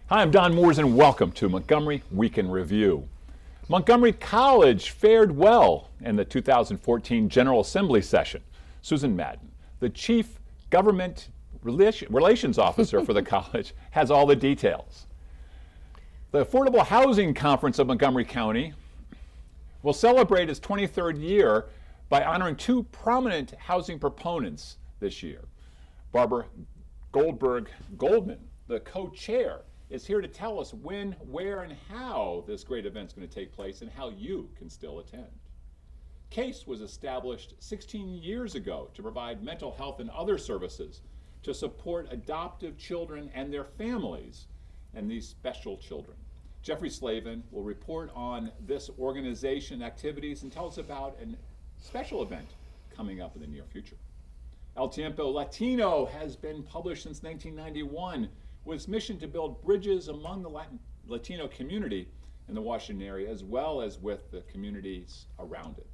Hi, I'm Don Mooers and welcome to Montgomery Week in Review. Montgomery College fared well in the 2014 General Assembly session. Susan Madden, the Chief Government Relations Officer for the college, has all the details. The Affordable Housing Conference of Montgomery County will celebrate its 23rd year by honoring two prominent housing proponents this year. Barbara Goldberg Goldman, the co-chair, is here to tell us when, where, and how this great event is going to take place and how you can still attend. CASE was established 16 years ago to provide mental health and other services to support adoptive children and their families and these special children. Jeffrey Slavin will report on this organization activities and tell us about a special event coming up in the near future. El Tiempo Latino has been published since 1991 with its mission to build bridges among the Latino community in the Washington area as well as with the communities around it.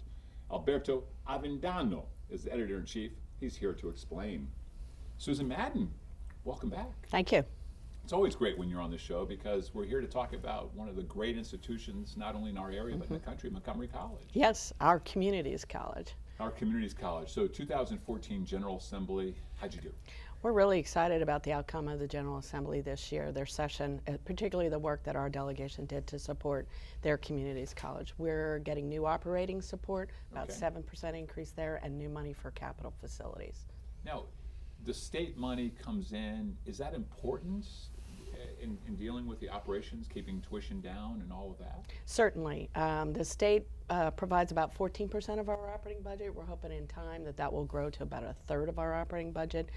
Alberto Avendano is the editor-in-chief. He's here to explain. Susan Madden, welcome back. Thank you. It's always great when you're on the show because we're here to talk about one of the great institutions, not only in our area, but in the country, Montgomery College. Yes, our community's college. Our community's college. So 2014 General Assembly, how'd you do? We're really excited about the outcome of the General Assembly this year, their session, particularly the work that our delegation did to support their community's college. We're getting new operating support, about 7% increase there, and new money for capital facilities. Now, the state money comes in. Is that important in dealing with the operations, keeping tuition down and all of that? Certainly. The state provides about 14% of our operating budget. We're hoping in time that will grow to about a third of our operating budget.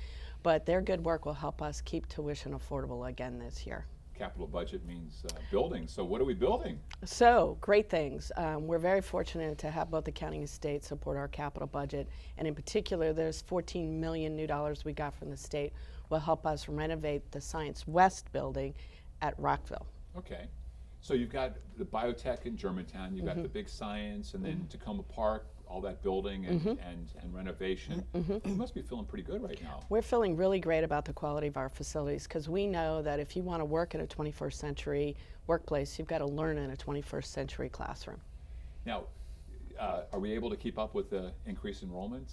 But their good work will help us keep tuition affordable again this year. Capital budget means building. So what are we building? So, great things. We're very fortunate to have both the county and state support our capital budget. And in particular, there's $14 million new dollars we got from the state will help us renovate the Science West building at Rockville. Okay. So you've got the biotech in Germantown, you've got the big science, and then Tacoma Park, all that building and renovation. You must be feeling pretty good right now. We're feeling really great about the quality of our facilities because we know that if you want to work in a 21st century workplace, you've got to learn in a 21st century classroom. Now, are we able to keep up with the increased enrollments?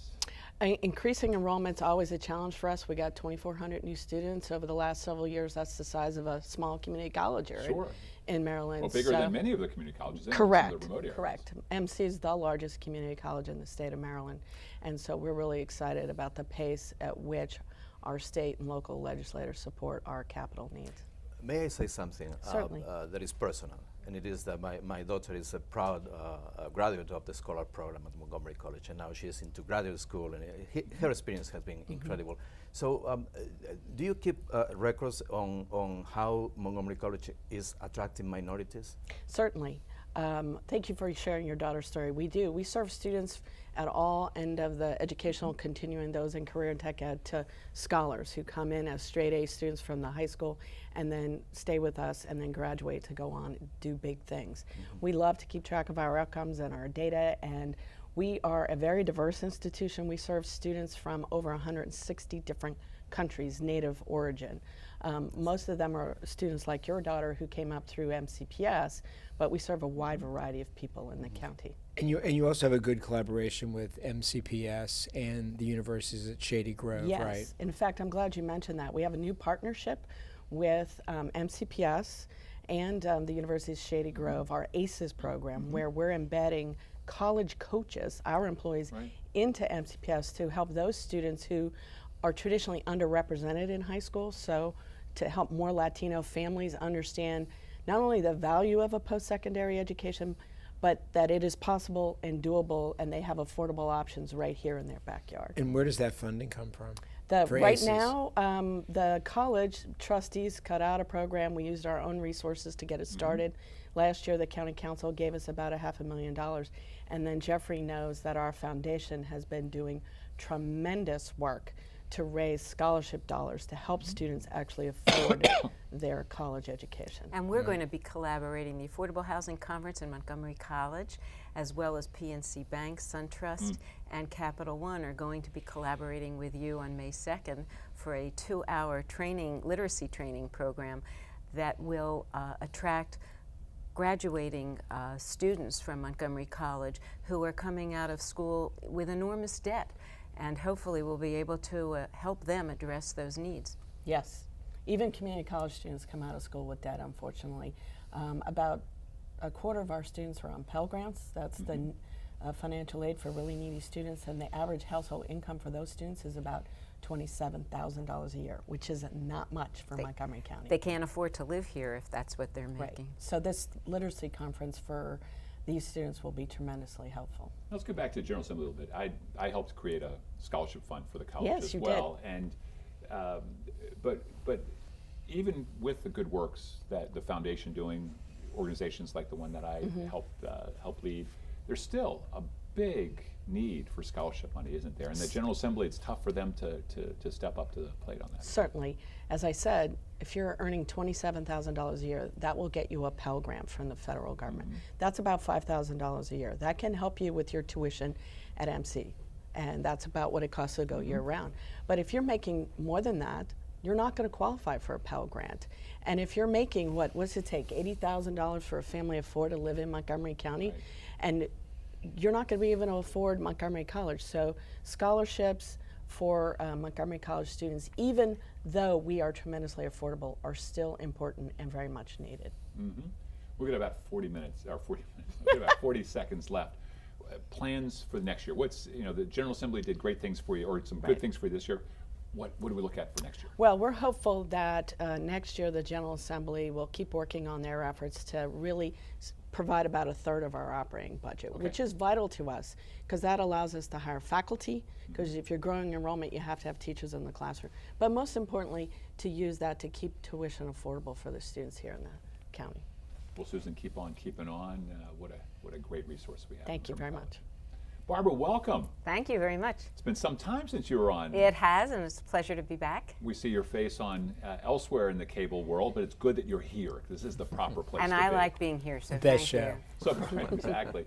Increasing enrollment's always a challenge for us. We got 2,400 new students over the last several years. That's the size of a small community college area in Maryland. Well, bigger than many of the community colleges. Correct. In the remote areas. Correct. MC is the largest community college in the state of Maryland, and so we're really excited about the pace at which our state and local legislators support our capital needs. May I say something that is personal? And it is that my daughter is a proud graduate of the Scholar Program at Montgomery College, and now she is into graduate school, and her experience has been incredible. So do you keep records on how Montgomery College is attracting minorities? Certainly. Thank you for sharing your daughter's story. We do. We serve students at all end of the educational continuum, those in career and tech ed, to scholars who come in as straight A students from the high school and then stay with us and then graduate to go on and do big things. We love to keep track of our outcomes and our data, and we are a very diverse institution. We serve students from over 160 different countries, native origin. Most of them are students like your daughter who came up through MCPS, but we serve a wide variety of people in the county. And you also have a good collaboration with MCPS and the universities at Shady Grove, right? Yes. In fact, I'm glad you mentioned that. We have a new partnership with MCPS and the University of Shady Grove, our ACES program, where we're embedding college coaches, our employees, into MCPS to help those students who are traditionally underrepresented in high school, so to help more Latino families understand not only the value of a post-secondary education, but that it is possible and doable, and they have affordable options right here in their backyard. And where does that funding come from? Right now, the college trustees cut out a program. We used our own resources to get it started. Last year, the county council gave us about $500,000, and then Jeffrey knows that our foundation has been doing tremendous work to raise scholarship dollars to help students actually afford their college education. And we're going to be collaborating the Affordable Housing Conference in Montgomery College, as well as PNC Bank, SunTrust, and Capital One are going to be collaborating with you on May 2nd for a 2-hour literacy training program that will attract graduating students from Montgomery College who are coming out of school with enormous debt, and hopefully we'll be able to help them address those needs. Yes. Even community college students come out of school with debt, unfortunately. About a quarter of our students are on Pell Grants. That's the financial aid for really needy students, and the average household income for those students is about $27,000 a year, which is not much for Montgomery County. They can't afford to live here if that's what they're making. Right. So this literacy conference for these students will be tremendously helpful. Let's go back to the General Assembly a little bit. I helped create a scholarship fund for the college Yes, as you well, and but even with the good works that the foundation doing, organizations like the one that I helped lead, there's still a big need for scholarship money, isn't there? And the General Assembly, it's tough for them to step up to the plate on that. Certainly. As I said, if you're earning $27,000 a year, that will get you a Pell Grant from the federal government. That's about $5,000 a year. That can help you with your tuition at MC, and that's about what it costs to go year round. But if you're making more than that, you're not going to qualify for a Pell Grant. And if you're making, what's it take, $80,000 for a family of four to live in Montgomery County, Right. and you're not going to be able to afford Montgomery College. So scholarships for Montgomery College students, even though we are tremendously affordable, are still important and very much needed. We've got about 40 minutes, or 40 minutes, we've got about 40 seconds left. Plans for the next year. What's, the General Assembly did great things for you, or some good things for you this year. What do we look at for next year? Well, we're hopeful that next year the General Assembly will keep working on their efforts to really provide about a third of our operating budget, which is vital to us because that allows us to hire faculty, because if you're growing enrollment, you have to have teachers in the classroom. But most importantly, to use that to keep tuition affordable for the students here in the county. Well, Susan, keep on keeping on. What a great resource we have. Thank you very much. Barbara, welcome. Thank you very much. It's been some time since you were on. It has, and it's a pleasure to be back. We see your face on elsewhere in the cable world, but it's good that you're here. This is the proper place And to I be. like being here, so Best thank show. you. So, right, exactly.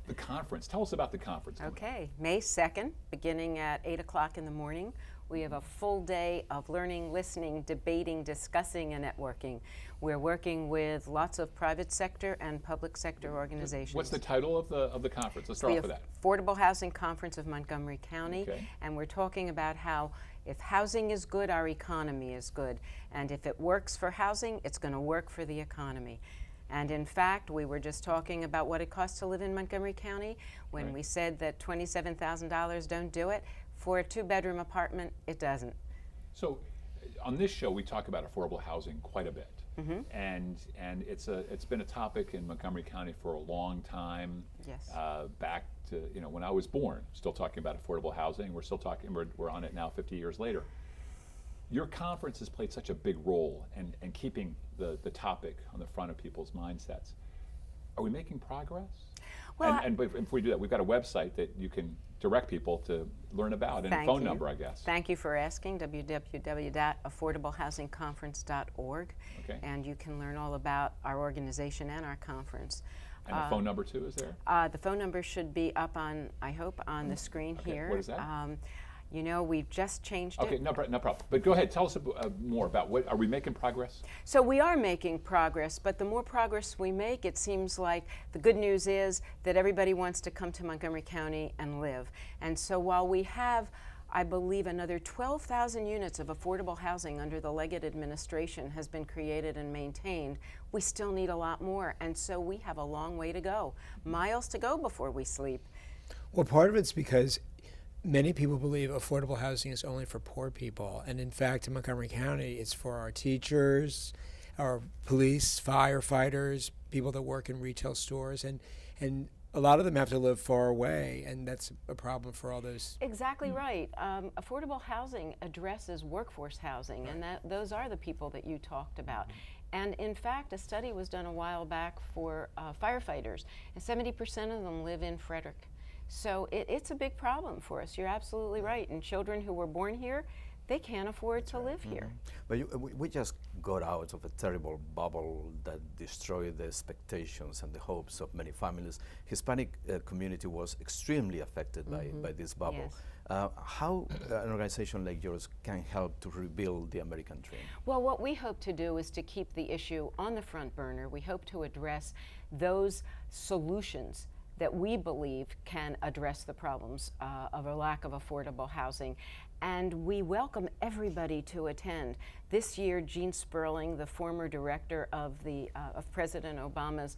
The conference. Tell us about the conference. Okay, May 2nd, beginning at 8 o'clock in the morning. We have a full day of learning, listening, debating, discussing, and networking. We're working with lots of private sector and public sector organizations. What's the title of the conference? Let's start off with that. Affordable Housing Conference of Montgomery County. Okay. And we're talking about how if housing is good, our economy is good. And if it works for housing, it's going to work for the economy. And in fact, we were just talking about what it costs to live in Montgomery County when we said that $27,000 don't do it. For a two-bedroom apartment, it doesn't. So, on this show, we talk about affordable housing quite a bit, and it's been a topic in Montgomery County for a long time. Yes. Back to when I was born, still talking about affordable housing. We're still talking. We're on it now, 50 years later. Your conference has played such a big role in keeping the topic on the front of people's mindsets. Are we making progress? Well, and if we do that, we've got a website that you can direct people to learn about, and a Thank phone you. number, I guess. Thank you for asking, www.affordablehousingconference.org. Okay. And you can learn all about our organization and our conference. And a phone number too, is there? The phone number should be up on, I hope, on the screen Okay, here. what is that? We've just changed Okay, it. no problem. But go ahead, tell us more about what, are we making progress? So we are making progress, but the more progress we make, it seems like the good news is that everybody wants to come to Montgomery County and live. And so while we have, I believe, another 12,000 units of affordable housing under the Leggett administration has been created and maintained, we still need a lot more. And so we have a long way to go, miles to go before we sleep. Well, part of it's because many people believe affordable housing is only for poor people. And in fact, in Montgomery County, it's for our teachers, our police, firefighters, people that work in retail stores. And a lot of them have to live far away, and that's a problem for all those. Exactly right. Affordable housing addresses workforce housing, and those are the people that you talked about. And in fact, a study was done a while back for firefighters, and 70% of them live in Frederick. So it's a big problem for us. You're absolutely right. And children who were born here, they can't afford to live here. But we just got out of a terrible bubble that destroyed the expectations and the hopes of many families. Hispanic community was extremely affected by this bubble. Yes. How an organization like yours can help to rebuild the American dream? Well, what we hope to do is to keep the issue on the front burner. We hope to address those solutions that we believe can address the problems of a lack of affordable housing. And we welcome everybody to attend. This year, Gene Sperling, the former director of President Obama's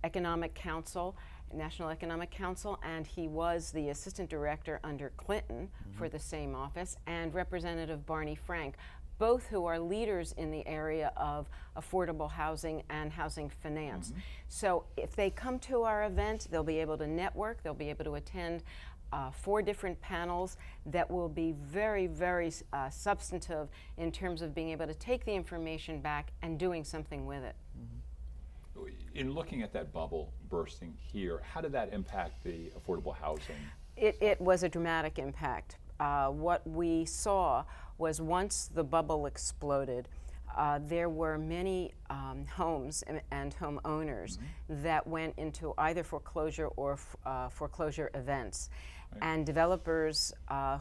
Economic Council, National Economic Council, and he was the assistant director under Clinton for the same office, and Representative Barney Frank, both who are leaders in the area of affordable housing and housing finance. So if they come to our event, they'll be able to network, they'll be able to attend 4 different panels that will be very, very substantive in terms of being able to take the information back and doing something with it. In looking at that bubble bursting here, how did that impact the affordable housing? It was a dramatic impact. What we saw was once the bubble exploded, there were many homes and homeowners that went into either foreclosure or foreclosure events. And developers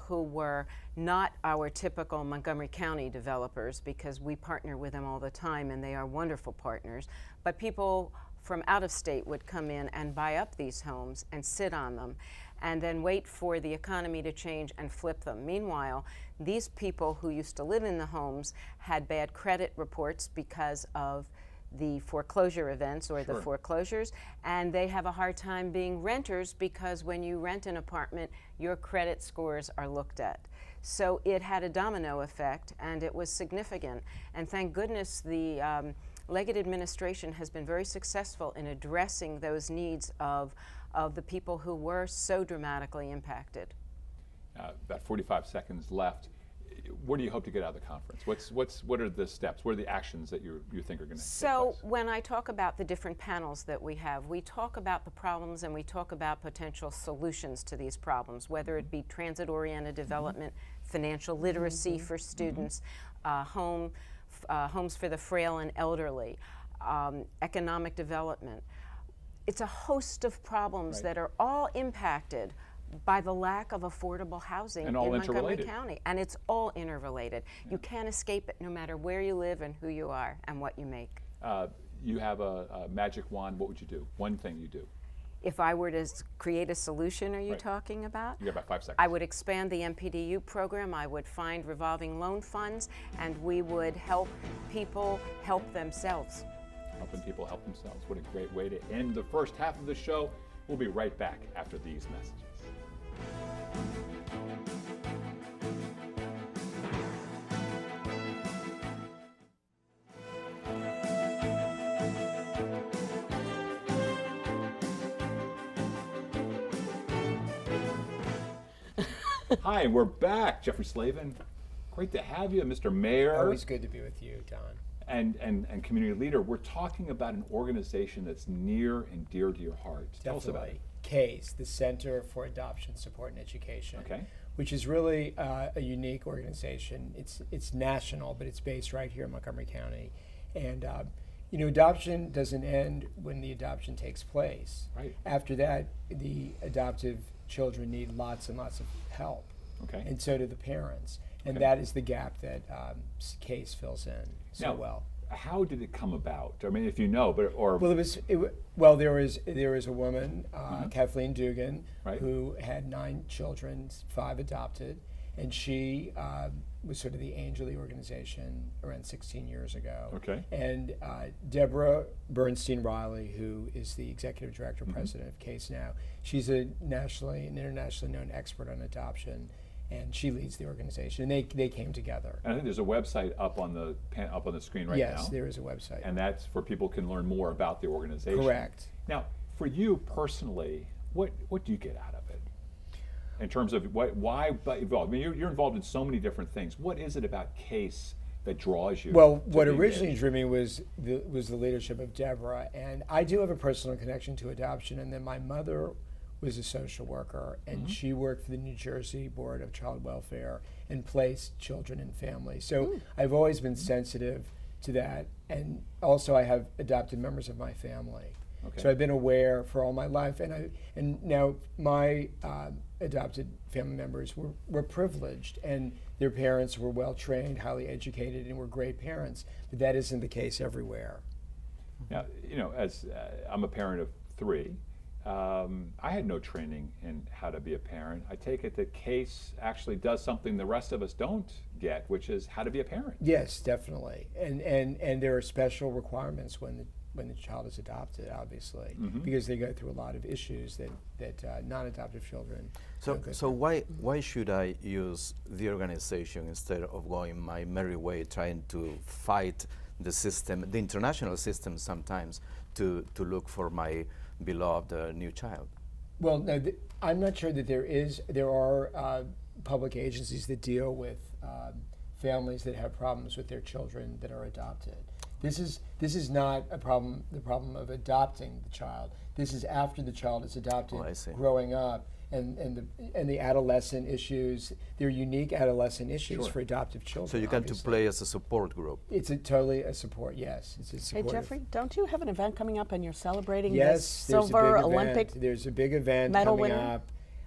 who were not our typical Montgomery County developers, because we partner with them all the time and they are wonderful partners, but people from out of state would come in and buy up these homes and sit on them and then wait for the economy to change and flip them. Meanwhile, these people who used to live in the homes had bad credit reports because of the foreclosure events or the foreclosures, and they have a hard time being renters because when you rent an apartment, your credit scores are looked at. So it had a domino effect, and it was significant. And thank goodness the Leggett administration has been very successful in addressing those needs of the people who were so dramatically impacted. About 45 seconds left. What do you hope to get out of the conference? What are the steps? What are the actions that you think are going to take place? So when I talk about the different panels that we have, we talk about the problems and we talk about potential solutions to these problems, whether it be transit-oriented development, financial literacy for students, homes for the frail and elderly, economic development. It's a host of problems that are all impacted by the lack of affordable housing in Montgomery County. And it's all interrelated. You can't escape it no matter where you live and who you are and what you make. You have a magic wand. What would you do? One thing you do. If I were to create a solution, are you talking about? You have about 5 seconds. I would expand the MPDU program. I would find revolving loan funds, and we would help people help themselves. Helping people help themselves. What a great way to end the first half of the show. We'll be right back after these messages. Hi, we're back. Jeffrey Slavin. Great to have you, Mr. Mayor. Always good to be with you, Don. And community leader. We're talking about an organization that's near and dear to your heart. Tell us about it. CASE, the Center for Adoption Support and Education, Okay. which is really a unique organization. It's national, but it's based right here in Montgomery County. And adoption doesn't end when the adoption takes place. Right. After that, the adoptive children need lots and lots of help. Okay. And so do the parents. And Okay. that is the gap that CASE fills in so Now, well. How did it come about? I mean, if you know, but or Well, there was a woman, Kathleen Dugan, Right. who had 9 children, 5 adopted, and she was sort of the angel of the organization around 16 years ago. Okay. And Deborah Bernstein Riley, who is the executive director, president of CASE now, she's a nationally and internationally known expert on adoption. And she leads the organization, and they came together. And I think there's a website up on the screen right now. Yes, there is a website. And that's for people can learn more about the organization. Correct. Now, for you personally, what do you get out of it? In terms of why involved? I mean, you're involved in so many different things. What is it about CASE that draws you? Well, what originally drew me was the leadership of Deborah, and I do have a personal connection to adoption. And then my mother was a social worker, and she worked for the New Jersey Board of Child Welfare and placed children and families. So I've always been sensitive to that, and also I have adopted members of my family. Okay. So I've been aware for all my life, and now my adopted family members were privileged, and their parents were well trained, highly educated, and were great parents. But that isn't the case everywhere. Now, you know, as I'm a parent of 3, I had no training in how to be a parent. I take it that Case actually does something the rest of us don't get, which is how to be a parent. Yes, definitely, and there are special requirements when the child is adopted, obviously, because they go through a lot of issues that non-adoptive children. don't go So through. why should I use the organization instead of going my merry way, trying to fight the system, the international system sometimes, to look for my beloved new child? Well, no, I'm not sure that there are public agencies that deal with families that have problems with their children that are adopted. This is not a problem. The problem of adopting the child. This is after the child is adopted, Oh, I see. growing up, and the adolescent issues. They're unique adolescent issues Sure. for adoptive children. So you come to obviously. play as a support group. It's totally a support. Yes, it's a Hey, support. Jeffrey, don't you have an event coming up and you're celebrating this Yes, there's silver a big Olympic? event. There's a big event medal coming winner?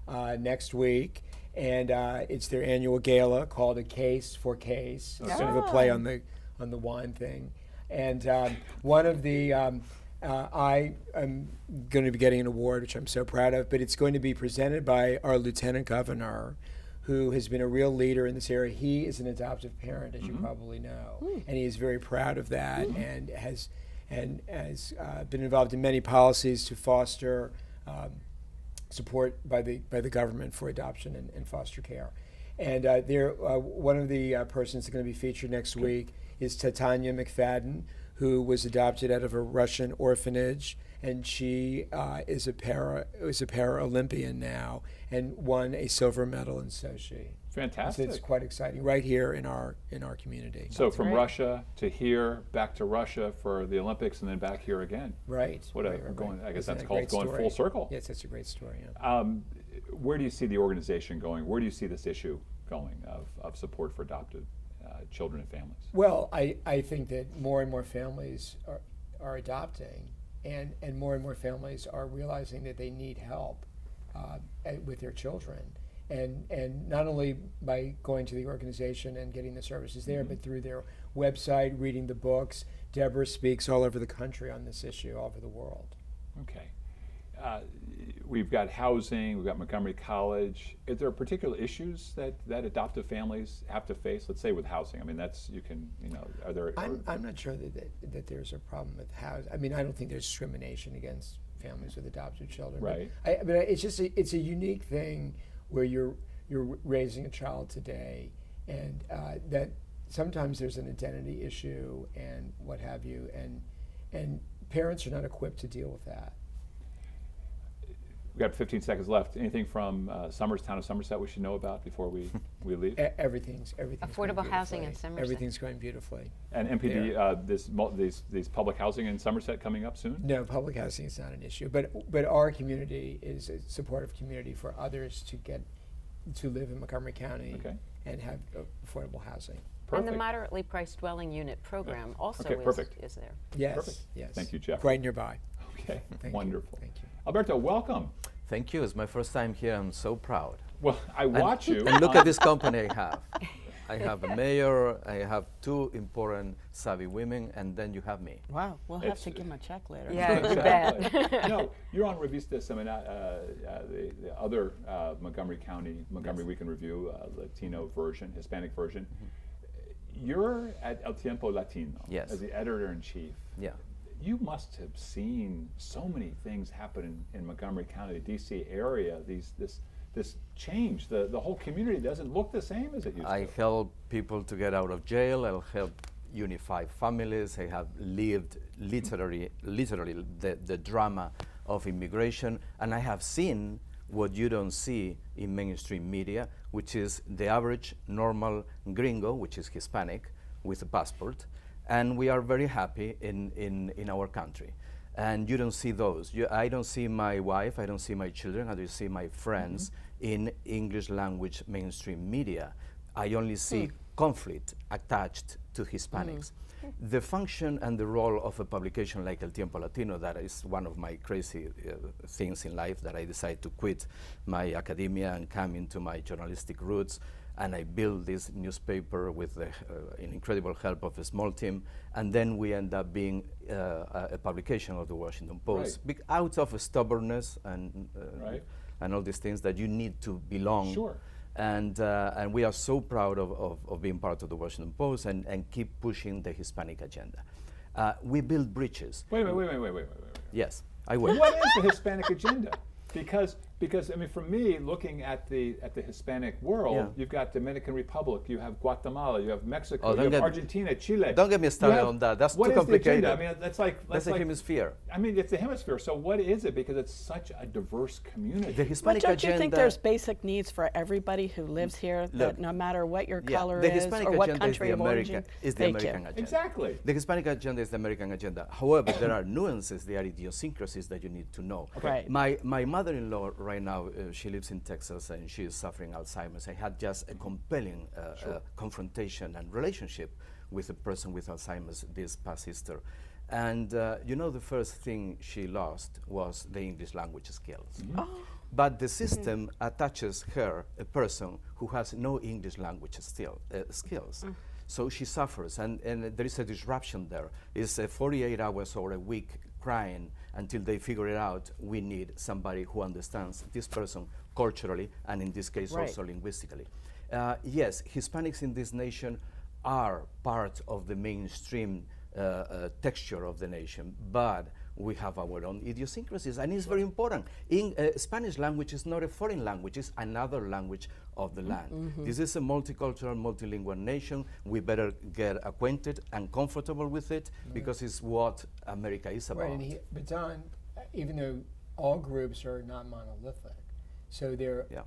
up next week, and it's their annual gala called A Case for Case. It's sort of a play on the wine thing, and one of the I am going to be getting an award, which I'm so proud of, but it's going to be presented by our Lieutenant Governor, who has been a real leader in this area. He is an adoptive parent, as you probably know, and he is very proud of that, and has been involved in many policies to foster support by the government for adoption and foster care. And one of the persons that's going to be featured next week is Titania McFadden, who was adopted out of a Russian orphanage, and she is a Paralympian now and won a silver medal in Sochi. Fantastic. So it's quite exciting, right here in our community. So from great. Russia to here, back to Russia for the Olympics, and then back here again. Right. What a right. going! I guess Isn't that's that a called great going story? full circle. Yes, that's a great story. Yeah. Where do you see the organization going? Where do you see this issue going of support for adopted children and families? Well, I think that more and more families are adopting, and more families are realizing that they need help with their children. And not only by going to the organization and getting the services there, but through their website, reading the books. Deborah speaks all over the country on this issue, all over the world. Okay. We've got housing, we've got Montgomery College. Is there particular issues that adoptive families have to face? Let's say with housing. I mean, are there... I'm not sure that there's a problem with housing. I mean, I don't think there's discrimination against families with adopted children. Right. But it's a unique thing where you're raising a child today, and that sometimes there's an identity issue and what have you, and parents are not equipped to deal with that. We've got 15 seconds left. Anything from town of Somerset we should know about before we leave? Everything's Affordable going housing in beautifully. Somerset. Everything's going beautifully. And MPD, these public housing in Somerset coming up soon? No, public housing is not an issue, but our community is a supportive community for others to live in Montgomery County and have affordable housing. And the moderately priced dwelling unit program also is there. Yes, Perfect. yes. Thank you, Jeff. Right nearby. Okay, Thank you. wonderful. Thank you. Alberto, welcome. Thank you. It's my first time here. I'm so proud. Well, I watch you. And look at this company I have. I have a mayor, I have 2 important savvy women, and then you have me. Wow, we'll have It's- to give him a check later. Yeah, you bet. Exactly. No, you're on Revista Semana, the other Montgomery County, Montgomery Week in Review, Latino version, Hispanic version. You're at El Tiempo Latino Yes. as the editor-in-chief. Yeah. You must have seen so many things happen in Montgomery County, the DC area, this change. The whole community doesn't look the same as it used I to. help people to get out of jail. I'll help unify families. I have lived literally the drama of immigration, and I have seen what you don't see in mainstream media, which is the average normal gringo, which is Hispanic, with a passport, and we are very happy in our country. And you don't see those. I don't see my wife, I don't see my children, I don't see my friends in English language mainstream media. I only see conflict attached to Hispanics. The function and the role of a publication like El Tiempo Latino, that is one of my crazy things in life, that I decided to quit my academia and come into my journalistic roots. And I built this newspaper with an incredible help of a small team. And then we end up being a publication of the Washington Post, out of stubbornness and all these things that you need to belong. Sure. And we are so proud of being part of the Washington Post and keep pushing the Hispanic agenda. We build bridges. Wait. Yes, I will. What is the Hispanic agenda? Because I mean, for me, looking at the Hispanic world, you've got Dominican Republic, you have Guatemala, you have Mexico, you have Argentina, Chile. Don't get me started on that. That's too complicated. I mean, that's a hemisphere. I mean, it's a hemisphere. So what is it? Because it's such a diverse community. The Hispanic But don't agenda. you think there's basic needs for everybody who lives here, that no matter what your color the is Hispanic or what agenda country of origin? is the American agenda. Exactly. The Hispanic agenda is the American agenda. However, there are nuances, there are idiosyncrasies that you need to know. Right. My mother-in-law right now, she lives in Texas and she is suffering Alzheimer's. I had just a compelling confrontation and relationship with a person with Alzheimer's this past Easter. And the first thing she lost was the English language skills. But the system attaches her, a person who has no English language skills. So she suffers, and there is a disruption there. It's 48 hours or a week crying until they figure it out. We need somebody who understands this person culturally, and in this case also linguistically. Yes, Hispanics in this nation are part of the mainstream texture of the nation, but we have our own idiosyncrasies, and it's very important. Spanish language is not a foreign language, it's another language of the land. This is a multicultural, multilingual nation. We better get acquainted and comfortable with it, because it's what America is about. Right, but Don, even though all groups are not monolithic, so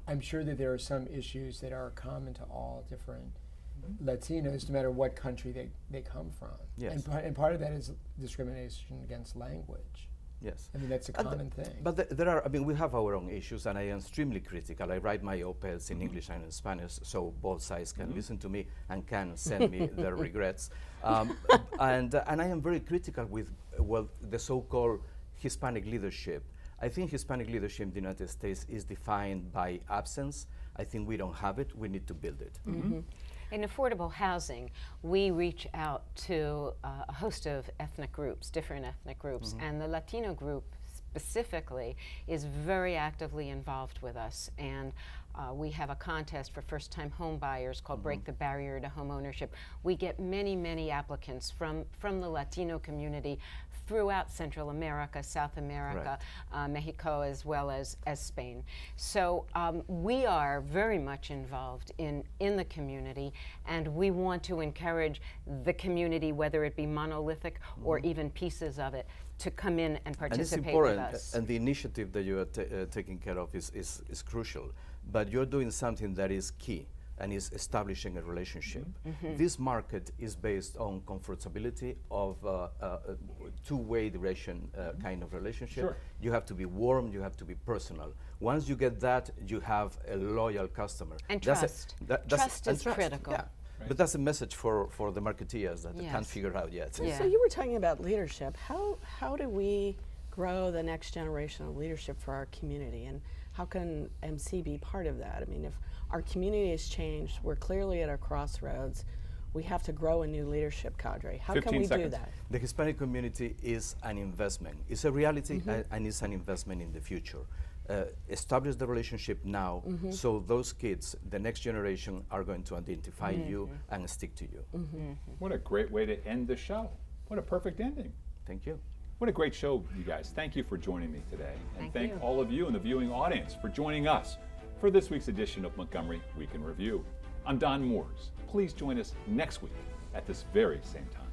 I'm sure that there are some issues that are common to all different Latinos, no matter what country they come from. Yes. And part of that is discrimination against language. Yes. I mean, that's a common thing. But there are, we have our own issues, and I am extremely critical. I write my op-eds in English and in Spanish, so both sides can listen to me and can send me their regrets. And I am very critical with, the so-called Hispanic leadership. I think Hispanic leadership in the United States is defined by absence. I think we don't have it. We need to build it. In affordable housing, we reach out to a host of ethnic groups, different ethnic groups, and the Latino group specifically is very actively involved with us. And we have a contest for first-time home buyers called Break the Barrier to Home Ownership. We get many, many applicants from the Latino community throughout Central America, South America, Mexico, as well as Spain. So we are very much involved in the community, and we want to encourage the community, whether it be monolithic or even pieces of it, to come in and participate with us. And the initiative that you are taking care of is crucial, but you're doing something that is key, and is establishing a relationship. This market is based on comfortability of a two-way direction kind of relationship. You have to be warm, you have to be personal. Once you get that, you have a loyal customer. And trust. Trust is critical. Yeah. But that's a message for the marketeers that they can't figure out yet. So you were talking about leadership. How do we grow the next generation of leadership for our community, and how can MC be part of that? I mean, if our community has changed, we're clearly at a crossroads. We have to grow a new leadership cadre. How can we do that? The Hispanic community is an investment. It's a reality, and it's an investment in the future. Establish the relationship now, so those kids, the next generation, are going to identify you and stick to you. What a great way to end the show. What a perfect ending. Thank you. What a great show, you guys. Thank you for joining me today. And Thank you. all of you in the viewing audience for joining us for this week's edition of Montgomery Week in Review. I'm Don Mooers. Please join us next week at this very same time.